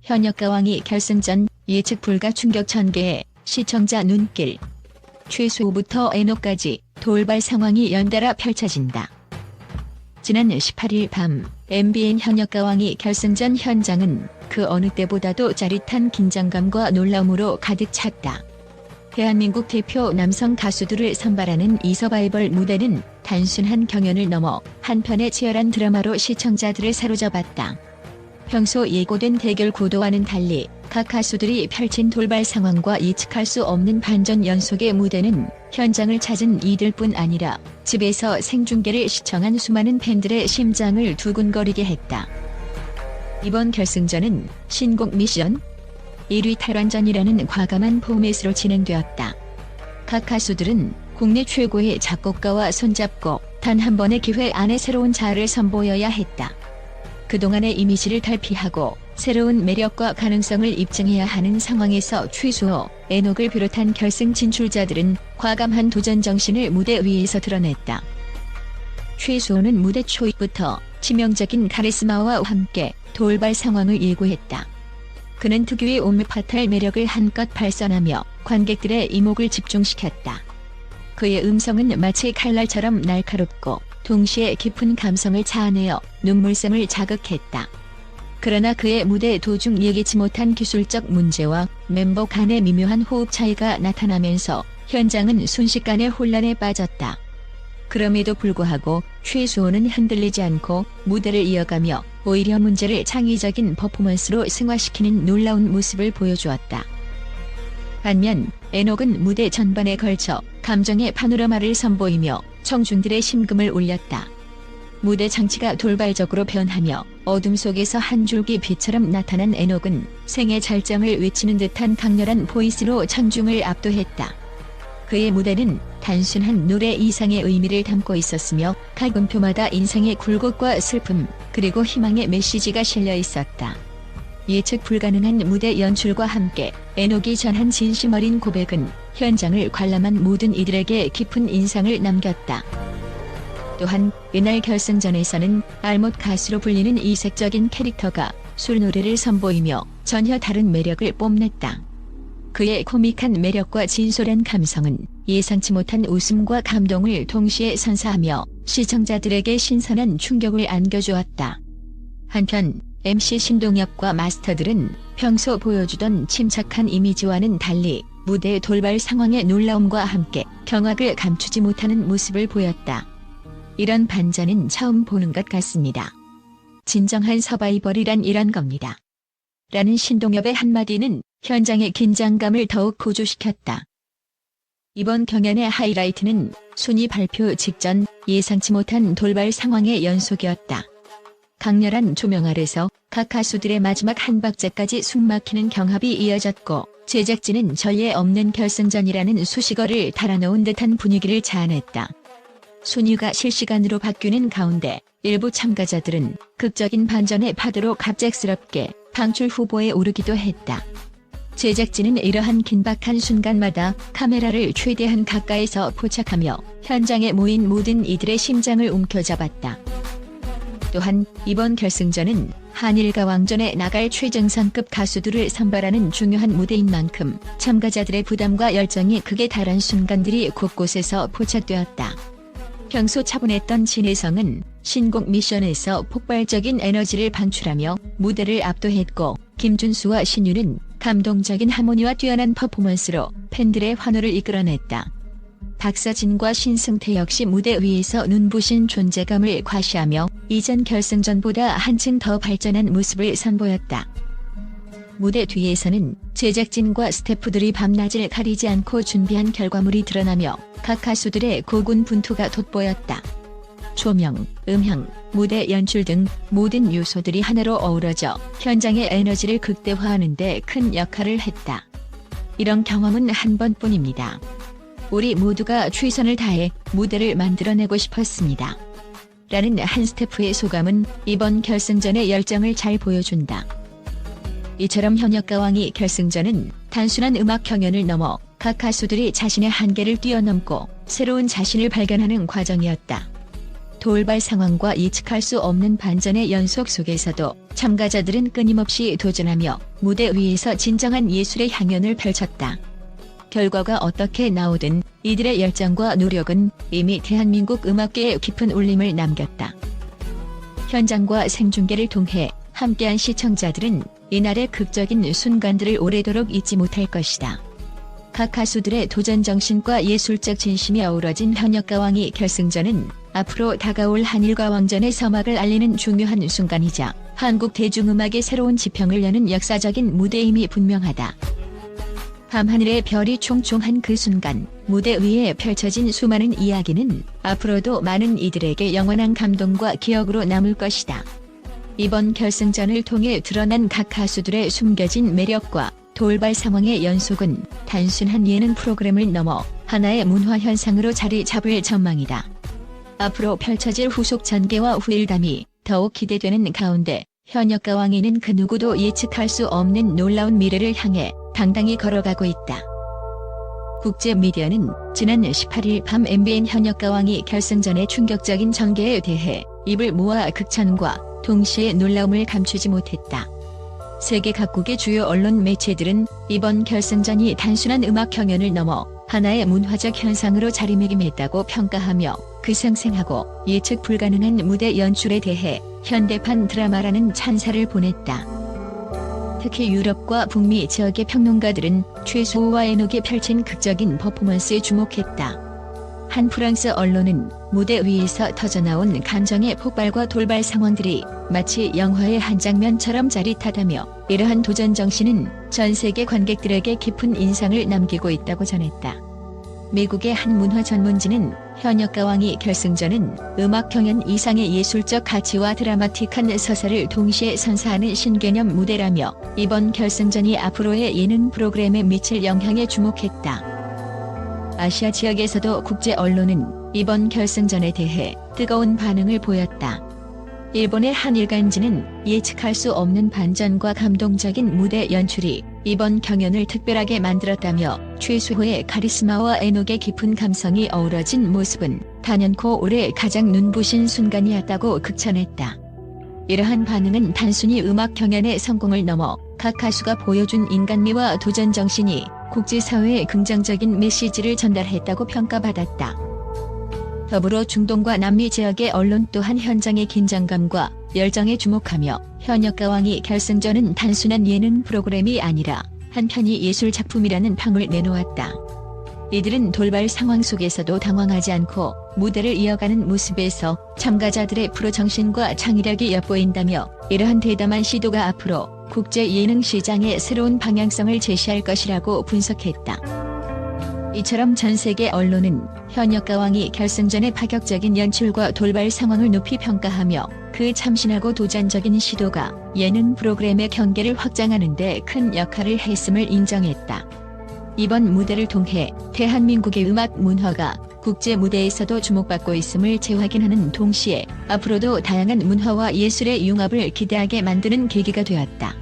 현역가왕이 결승전 예측 불가 충격 전개에 시청자 눈길. 최수호부터 에노까지 돌발 상황이 연달아 펼쳐진다. 지난 18일 밤 MBN 현역가왕이 결승전 현장은 그 어느 때보다도 짜릿한 긴장감과 놀라움으로 가득 찼다. 대한민국 대표 남성 가수들을 선발하는 이 서바이벌 무대는 단순한 경연을 넘어 한편의 치열한 드라마로 시청자들을 사로잡았다. 평소 예고된 대결 구도와는 달리 각 가수들이 펼친 돌발 상황과 예측할 수 없는 반전 연속의 무대는 현장을 찾은 이들뿐 아니라 집에서 생중계를 시청한 수많은 팬들의 심장을 두근거리게 했다. 이번 결승전은 신곡 미션 1위 탈환전이라는 과감한 포맷으로 진행되었다. 각 가수들은 국내 최고의 작곡가와 손잡고 단 한 번의 기회 안에 새로운 자아를 선보여야 했다. 그동안의 이미지를 탈피하고 새로운 매력과 가능성을 입증해야 하는 상황에서 최수호, 에녹을 비롯한 결승 진출자들은 과감한 도전 정신을 무대 위에서 드러냈다. 최수호는 무대 초입부터 치명적인 카리스마와 함께 돌발 상황을 예고했다. 그는 특유의 오므파탈 매력을 한껏 발산하며 관객들의 이목을 집중시켰다. 그의 음성은 마치 칼날처럼 날카롭고 동시에 깊은 감성을 자아내어 눈물샘을 자극했다. 그러나 그의 무대 도중 예기치 못한 기술적 문제와 멤버 간의 미묘한 호흡 차이가 나타나면서 현장은 순식간에 혼란에 빠졌다. 그럼에도 불구하고 최수호는 흔들리지 않고 무대를 이어가며 오히려 문제를 창의적인 퍼포먼스로 승화시키는 놀라운 모습을 보여주었다. 반면 에녹은 무대 전반에 걸쳐 감정의 파노라마를 선보이며 청중들의 심금을 울렸다. 무대 장치가 돌발적으로 변하며 어둠 속에서 한 줄기 빛처럼 나타난 에녹은 생애 절정을 외치는 듯한 강렬한 보이스로 청중을 압도했다. 그의 무대는 단순한 노래 이상의 의미를 담고 있었으며 각 음표마다 인생의 굴곡과 슬픔 그리고 희망의 메시지가 실려 있었다. 예측 불가능한 무대 연출과 함께 에녹이 전한 진심 어린 고백은 현장을 관람한 모든 이들에게 깊은 인상을 남겼다. 또한 이날 결승전에서는 알못 가수로 불리는 이색적인 캐릭터가 술 노래를 선보이며 전혀 다른 매력을 뽐냈다. 그의 코믹한 매력과 진솔한 감성은 예상치 못한 웃음과 감동을 동시에 선사하며 시청자들에게 신선한 충격을 안겨주었다. 한편 MC 신동엽과 마스터들은 평소 보여주던 침착한 이미지와는 달리 무대 돌발 상황의 놀라움과 함께 경악을 감추지 못하는 모습을 보였다. 이런 반전은 처음 보는 것 같습니다. 진정한 서바이벌이란 이런 겁니다. 라는 신동엽의 한마디는 현장의 긴장감을 더욱 고조시켰다. 이번 경연의 하이라이트는 순위 발표 직전 예상치 못한 돌발 상황의 연속이었다. 강렬한 조명 아래서 각 가수들의 마지막 한 박자까지 숨막히는 경합이 이어졌고 제작진은 전례 없는 결승전이라는 수식어를 달아놓은 듯한 분위기를 자아냈다. 순위가 실시간으로 바뀌는 가운데 일부 참가자들은 극적인 반전의 파도로 갑작스럽게 방출 후보에 오르기도 했다. 제작진은 이러한 긴박한 순간마다 카메라를 최대한 가까이서 포착하며 현장에 모인 모든 이들의 심장을 움켜잡았다. 또한 이번 결승전은 한일가왕전에 나갈 최정상급 가수들을 선발하는 중요한 무대인 만큼 참가자들의 부담과 열정이 극에 달한 순간들이 곳곳에서 포착되었다. 평소 차분했던 진혜성은 신곡 미션에서 폭발적인 에너지를 방출하며 무대를 압도했고 김준수와 신유는 감동적인 하모니와 뛰어난 퍼포먼스로 팬들의 환호를 이끌어냈다. 박서진과 신승태 역시 무대 위에서 눈부신 존재감을 과시하며 이전 결승전보다 한층 더 발전한 모습을 선보였다. 무대 뒤에서는 제작진과 스태프들이 밤낮을 가리지 않고 준비한 결과물이 드러나며 각 가수들의 고군분투가 돋보였다. 조명, 음향, 무대 연출 등 모든 요소들이 하나로 어우러져 현장의 에너지를 극대화하는 데 큰 역할을 했다. 이런 경험은 한 번뿐입니다. 우리 모두가 최선을 다해 무대를 만들어내고 싶었습니다. 라는 한 스태프의 소감은 이번 결승전의 열정을 잘 보여준다. 이처럼 현역가왕이 결승전은 단순한 음악 경연을 넘어 각 가수들이 자신의 한계를 뛰어넘고 새로운 자신을 발견하는 과정이었다. 돌발 상황과 예측할 수 없는 반전의 연속 속에서도 참가자들은 끊임없이 도전하며 무대 위에서 진정한 예술의 향연을 펼쳤다. 결과가 어떻게 나오든 이들의 열정과 노력은 이미 대한민국 음악계에 깊은 울림을 남겼다. 현장과 생중계를 통해 함께한 시청자들은 이날의 극적인 순간들을 오래도록 잊지 못할 것이다. 각 가수들의 도전 정신과 예술적 진심이 어우러진 현역가왕이 결승전은 앞으로 다가올 한일과 왕전의 서막을 알리는 중요한 순간이자 한국 대중음악의 새로운 지평을 여는 역사적인 무대임이 분명하다. 밤하늘의 별이 총총한 그 순간, 무대 위에 펼쳐진 수많은 이야기는 앞으로도 많은 이들에게 영원한 감동과 기억으로 남을 것이다. 이번 결승전을 통해 드러난 각 가수들의 숨겨진 매력과 돌발 상황의 연속은 단순한 예능 프로그램을 넘어 하나의 문화 현상으로 자리 잡을 전망이다. 앞으로 펼쳐질 후속 전개와 후일담이 더욱 기대되는 가운데 현역가왕이는 그 누구도 예측할 수 없는 놀라운 미래를 향해 당당히 걸어가고 있다. 국제 미디어는 지난 18일 밤 MBN 현역가왕이 결승전의 충격적인 전개에 대해 입을 모아 극찬과 동시에 놀라움을 감추지 못했다. 세계 각국의 주요 언론 매체들은 이번 결승전이 단순한 음악 경연을 넘어 하나의 문화적 현상으로 자리매김했다고 평가하며 그 생생하고 예측 불가능한 무대 연출에 대해 현대판 드라마라는 찬사를 보냈다. 특히 유럽과 북미 지역의 평론가들은 최수호와 에녹이 펼친 극적인 퍼포먼스에 주목했다. 한 프랑스 언론은 무대 위에서 터져나온 감정의 폭발과 돌발 상황들이 마치 영화의 한 장면처럼 짜릿하다며 이러한 도전 정신은 전 세계 관객들에게 깊은 인상을 남기고 있다고 전했다. 미국의 한 문화 전문지는 현역가왕이 결승전은 음악 경연 이상의 예술적 가치와 드라마틱한 서사를 동시에 선사하는 신개념 무대라며 이번 결승전이 앞으로의 예능 프로그램에 미칠 영향에 주목했다. 아시아 지역에서도 국제 언론은 이번 결승전에 대해 뜨거운 반응을 보였다. 일본의 한일간지는 예측할 수 없는 반전과 감동적인 무대 연출이 이번 경연을 특별하게 만들었다며 최수호의 카리스마와 에녹의 깊은 감성이 어우러진 모습은 단연코 올해 가장 눈부신 순간이었다고 극찬했다. 이러한 반응은 단순히 음악 경연의 성공을 넘어 각 가수가 보여준 인간미와 도전 정신이 국제사회에 긍정적인 메시지를 전달했다고 평가받았다. 더불어 중동과 남미 지역의 언론 또한 현장의 긴장감과 열정에 주목하며 현역가왕이 결승전은 단순한 예능 프로그램이 아니라 한편의 예술 작품이라는 평을 내놓았다. 이들은 돌발 상황 속에서도 당황하지 않고 무대를 이어가는 모습에서 참가자들의 프로 정신과 창의력이 엿보인다며 이러한 대담한 시도가 앞으로 국제 예능 시장의 새로운 방향성을 제시할 것이라고 분석했다. 이처럼 전 세계 언론은 현역가왕이 결승전의 파격적인 연출과 돌발 상황을 높이 평가하며 그 참신하고 도전적인 시도가 예능 프로그램의 경계를 확장하는 데 큰 역할을 했음을 인정했다. 이번 무대를 통해 대한민국의 음악 문화가 국제 무대에서도 주목받고 있음을 재확인하는 동시에 앞으로도 다양한 문화와 예술의 융합을 기대하게 만드는 계기가 되었다.